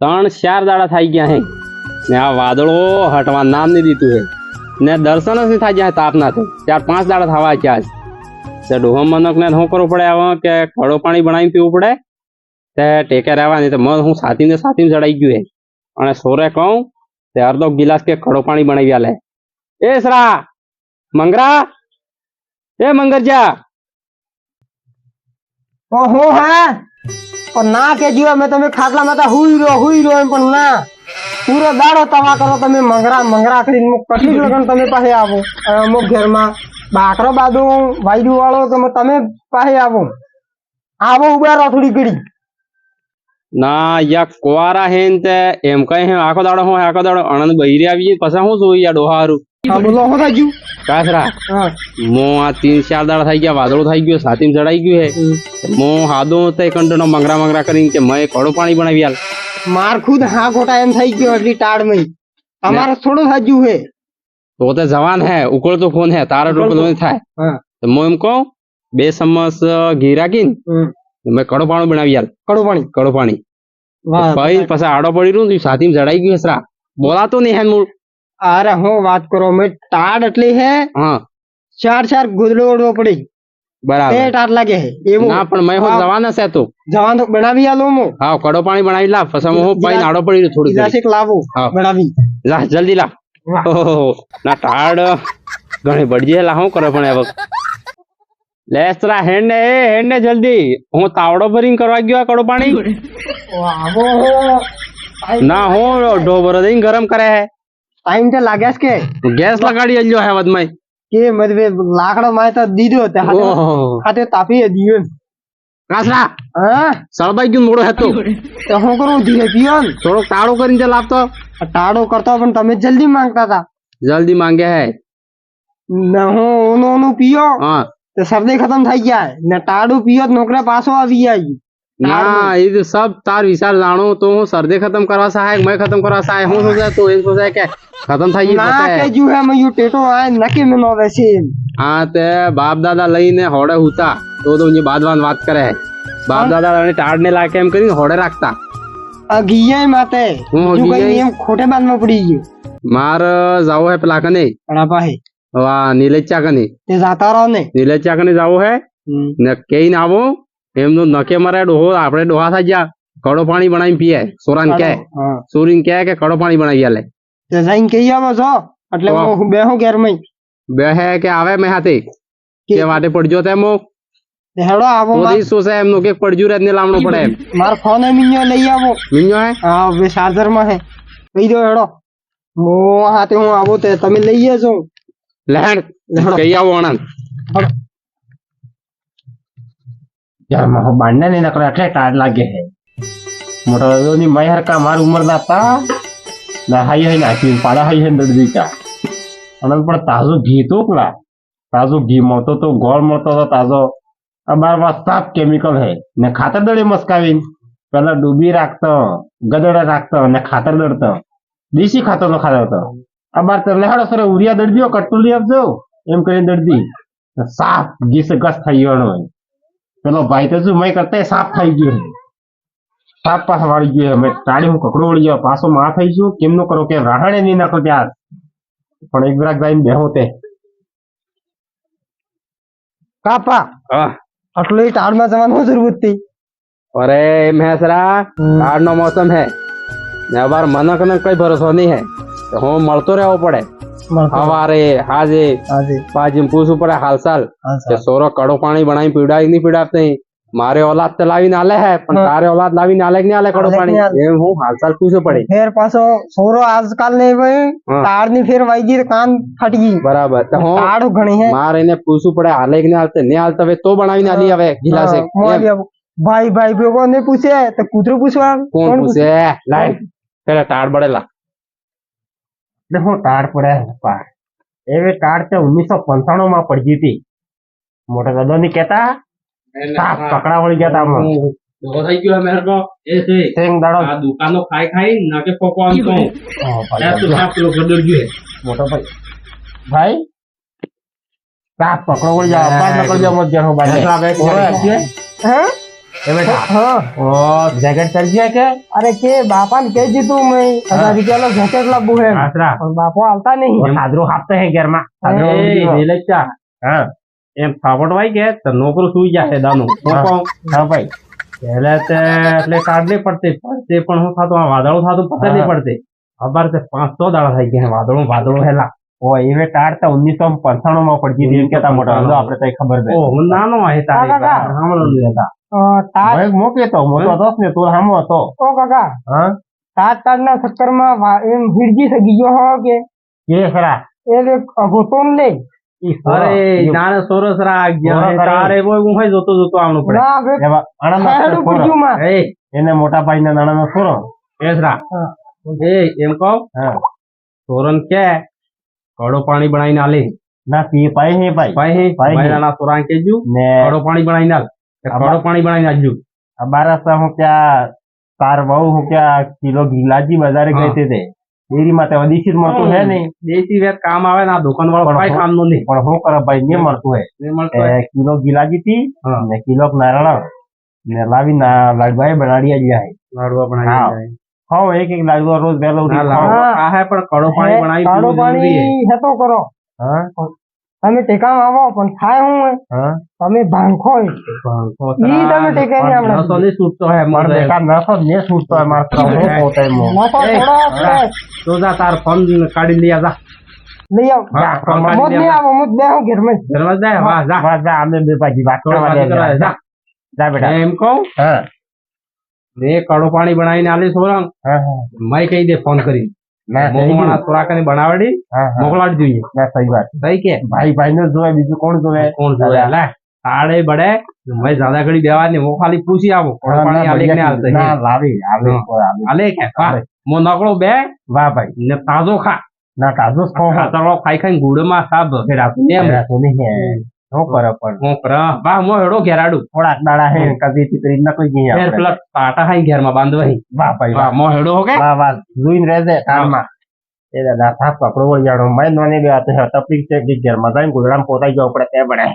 3-4 દાડા થઈ ગયા હે ને આ વાદળો હટવા નામ નહીં દીધું હે ને દર્શન જ નહીં થાય જાય તાપના થી 4-5 દાડા થવા ક્યાં તે ડોહમ મનક ને શું કરવું પડે હવે કે કડો પાણી બનાવીને પીવું પડે તે ટેકે રહેવાની તો મન હું સાતીને ચડાઈ ગયું હે અને સોરે કહું તે અડધો ગિલાસ કે કડો પાણી બનાવી આલે એ સરા મંગરા એ મંગરજા ઓહો હે પણ ના કે જીવા મેં તમે ખાટલામાં તો હુઈ રહ્યો એમ પણ ના પૂરો દાડો તવા કરો તમે મંગરા કરીને કેટલી લગન તમે પાસે આવો અમુક ઘરમાં બાકરો બાદુ વાયડું વાળો તમે પાસે આવો ઉભા રહો થોડી ઘડી ના યા કુવારા હે ને તે એમ કઈ હે આખો દાડો આનંદ બહિરે આવી પછી હું જોઈ યા ડોહારું બોલો શું થઈ ગયું કાસરા મો આ 3-4 દાડા થઈ ગયા વાદળો થઈ ગયો સાતીમ ચડાઈ ગયું હે મો હાદો તે કંટનો મંગરા કરીને કે મેં કડો પાણી બનાવી આલ માર ખુદ હા ખોટા એમ થઈ ગયો એટલી ટાળ માં અમારે થોડું સાજ્યું હે તો તે જવાન હે ઉકળતો ફોન હે તારા ટોપલ નહીં થાય તો મો એમ કહું 2 ચમચ ઘી રાખીને મેં કડો પાણી બનાવી આલ કડો પાણી ભાઈ પછી આડો પડી રહ્યું સાતીમ ચડાઈ ગયું હસરા બોલાતો નહીં હે મૂળ અરે હું વાત કરો મેં ટાળ એટલી હે હા 4 ગુદડો ઓડવો પડી બરાબર એ ટાળ લાગે હે એવું ના પણ મેં હું જવાન હશે તો જવાન તો બનાવી આલો હું હા કડો પાણી બનાવી લા પછી હું પાણી આડો પડી રહ્યું થોડી ગ્લાસ એક લાવો બનાવી લા જલ્દી લા ઓહો ના ટાળ ઘણી બળજી લા હું કરે પણ હવે લેસરા હેન્ડ જલ્દી હું તાવડો ભરીને કરવા ગયો કડો પાણી ના હું ઢોબરો દઈને ગરમ કરે હે ટાઈમ તો લાગ્યા કે ગેસ લગાડી આલ્યો હે વદમાઈ કે મતવે લાકડો માય તો દીધો તે હાથે તાપી દીયો કાસરા હા સળબાઈ ગયું મોડો હતો તો હું કરું ધીરે પીઓ થોડોક ટાળો કરીને ચલ આપતો ટાળો કરતો પણ તમે જલ્દી માંગતા હતા જલ્દી માંગે હે ને હું ઓનું પીઓ હા તો શરદી ખતમ થઈ ગયા ને ટાળું પીઓ નોકરે પાછો આવી જાય ના એ તો સબ તાર વિચાર જાણો તો હું શરદી ખતમ કરવા સહાય મેં ખતમ કરવા સહાય હું સોચાય તો એમ સોચાય કે ખતમ થઈ ગઈ ના કે જુ હે મયું ટેટો આ નકી મે નો વેસે હા તે બાપ દાદા લઈને હોડે હુતા તો જે બાદવાન વાત કરે બાપ દાદા અને ટાળ ને લાકે એમ કરીને હોડે રાખતા આ ગીયા માતે હું જુ કઈ એમ ખોટે બાદમાં પડી ગયો માર જાવો હે પેલા કને પડા પાહે વા નીલેચા કને તે જાતા રહો ને નીલેચા કને જાવો હે ને કઈ ના આવો એમનો નકે મારે ડોહો આપણે ડોહા થઈ ગયા કડો પાણી બનાવી પીએ સોરાન કે સોરીન કે કડો પાણી બનાવી આલે તે જઈને કઈ આવો છો એટલે હું બેહું ઘેર માં બેહે કે આવે મે હાથે કે વાટે પડજો તેમો હેડો આવો ઓદી સોસે એમનો કે પડજુ રે ને લાવણો પડે માર ફોન એ મિન્યો લઈ આવો મિન્યો હે હા બે ચાર્જર માં હે કઈ દો હેડો મો હાથે હું આવો તે તમે લઈ જજો લેડ કઈ આવો આનંદ यार महो बांधने नहीं नकले એટલે ટાળ લાગે હે મોટો ની મયર કા માર ઉમર ના તા ના હાઈ હે નાખી પાડા હાઈ હે દડદીકા અને પણ તાજો ઘી તો કલા તાજો ઘી મળતો તો ગોળ મળતો તો તાજો અમાર માં સાફ કેમિકલ હે ને ખાતર દડે મસ્કાવીન પેલા ડૂબી રાખતો ગદડા રાખતો ને ખાતર દડતો દેશી ખાતર નો ખાતો અમાર તો લેહાડો સરે ઉરિયા દડદીઓ કટુલી આપજો એમ કરીને દડદી સાફ ઘી સે ગસ થઈ ગયો પેલો ભાઈ તો શું મેં કરતા સાફ થઈ ગયો સાફ પાસ વાળી ગયો મેં ટાળી હું કકડો વળી ગયો પાછો માં થઈ ગયો કેમનો કરો કે રાહણે નહીં નાખો ત્યાર પણ એક જરાક જઈને બેહો તે કાપા આટલો ટાળ માં જવાનું જરૂર હતી અરે મહેસરા ટાળ નો મોસમ હે ને અબાર મનક ને કઈ ભરોસો નહીં હે હું મળતો રહેવો પડે હવારે હાજે પાછી પૂછવું પડે હાલચાલ કે સોરો કડો પાણી બનાવી પીવડાવી નહીં પીવડાવતી મારે ઓલાદ તો લાવીને આલે હે પણ તારે ઓલાદ લાવીને આલે કે નહીં આલે કડો પાણી એમ હું હાલચાલ પૂછવું પડે ફેર પાછો સોરો આજકાલ ને તાર ની ફેર વાઈ ગઈ કાન ફાટી ગઈ બરાબર તો હું તાડું ઘણી હે મારે એને પૂછવું પડે હાલે કે નહીં હાલતે નહીં હાલતે હવે તો બનાવીને આલી હવે ગિલાસે ભાઈ ભેગો ને પૂછે તો કૂતરું પૂછવા કોણ પૂછે લાઈ પેલા તાળ બળેલા હું ટાળ પડે એવી ટાળ તે 1995 માં પડી હતી મોટા દાદા ની કેતા સાપ પકડા વળી ગયા તા ડોહો થઈ ગયો મેર કો એ છે સેંગ દાડો આ દુકાનો ખાઈ નાકે પોકો આમ તો લે તો સાપ પેલો ગદર ગયો મોટો ભાઈ સાપ પકડો વળી જા બાર નકળ જા મત જાનો ભાઈ સાપ એક હે એ બેટા હા ઓ જેકેટ કરી ગયા કે અરે કે બાપા ને કહી દીધું મેં 1000 રૂપિયા જેકેટ લાવવું હે આશરા પણ બાપો આવતા નહીં સાદરું આપતો હે ઘરમાં સાદરું એ ઊંઘી ગયો. વેલેચા હા એમ થાપડવાય કે તો નોકરો સુઈ જશે દાનું હું હા. કહું હા ભાઈ એટલે તે એટલે કાઢલી પડતી પડતે પણ હું થતું આ વાદળું થતું પતે નહીં હા. પડતી ખબર છે 500 દાડા થઈ ગયા વાદળું હેલા ઓ એ ટાળતા 1995 માં પડતી હતી એમ કેતા મોટા જો આપણે તઈ ખબર ઓ હું નાનો હે તારી કાકા. સાંભળો નહીં હતા તાજ ભાઈ મોકે તો મોટો હતો ને તું સામો હતો ઓ કાકા હા તાજ ના ચક્કરમાં એમ હિરજી થઈ ગયો હો કે કે ખરા એ અઘોતો લે ઈ સોરા. અરે ઈ જાણે સોરસ રાગ ગયા હે. સોરસ રાગ. તારે બોય હું હોય જોતો આવવાનું પડે ના હવે એવા આણંદનો ખાયડું સોરો. પૂછ્યું માં એ એને મોટા ભાઈ ના નાના સોરો એસરા હા. એ એમ કહો હા સોરન કે કડો પાણી બનાવીને આલે ના પી પાઈ હે ભાઈ ભાઈ ભાઈ. ભાઈ સોરાન કેજુ ને કડો પાણી બનાવીને આલ કડો પાણી બનાવીને આલજુ બારા હું ક્યાં તાર બહુ હું ક્યાં કિલો ગિલાજી બજારે હા. ગઈ તે ડેરી માં તો દેશી જ મળતું હે નહીં દેશી વેત કામ આવે ને આ દુકાન વાળો પણ કઈ કામ નું નહીં પણ શું કરે ભાઈ નહીં મળતું હે નહીં મળતું હોય. કિલો ગિલાજી થી હા. ને કિલો નારળ ને લાવી લાડવા બનાડી આલ્યા હે લાડવા હા. બનાવી જાય. ખાઓ એક એક લાડવા રોજ વહેલો ઉઠી ના, ખાઓ. લાડવા આ હે પણ કડો પાણી બનાવી કાળો પીવું જરૂરી હે. પાણી હેતો કરો હા તમે ટેકામાં આવો પણ થાય હું હે? હા તમે ભાંખો ઈ તમે ટેકે નહીં આપણે નસો નહીં છૂટતો હે પણ મને. બેકાર નસો જ ને છૂટતો હોય મારે તો હું પોતે મો. નસો એ, થોડો હા. તો જા તાર ફોન કાઢી લઈ જા લઈ આવ હા, ફોન મોત કાઢી નહીં લઈ આવો મોત બેહો ઘરમાં જ. ઘરમાં જ જાય વાહ જા વાહ, જા અમે બે પાછી વાત થોડો કરવા વાત કરવા દે જા જા બેટા એમ કહું હા ને કડો પાણી બનાવીને આલી સોરંગ હા હા મેં કહી દે ફોન કરી ના થઈ ગયું. મોકલા થોડા કરીને બનાવડી હા હા મોકલાડી જોઈએ ના સહી વાત સહી કે ભાઈ ભાઈ નો જોવે બીજું કોણ જોવે કોણ જોવે લે તાળે બડે મેં જ્યાદા ઘડી દેવા ને હું ખાલી પૂછી આવું કડો ના, પાણી ના, આલે કે ને આલતે ના લાવી આવે હા. કોઈ આવે આલે કે વાહ આલે. મો નકળો બે વાહ ભાઈ ને તાજો ખા ના તાજો જ ખાઓ. ખાતરો ખાઈ ખાઈને ગુડમાં સાબ ફેરાતું એમ એરા તો નહીં હે. શું કરે પણ હું કર વાહ મો હેડો ઘેરાડું થોડાક દાડા હે કદી ચિત્રી નકળી ગઈ ફેર આપણે. પેલા પાટા ખાઈ ઘેરમાં બાંધવાઈ વાહ ભાઈ વાહ વાહ મો હેડો હો કે વાહ વાહ જોઈને રહેજે તારમાં એ દાદા થાપ કપડો વળિયાણો મેં નોની બે હાથે તકલીફ છે કે ઘેરમાં જઈને ગોદડામાં પોતાઈ જવું પડે તે પડે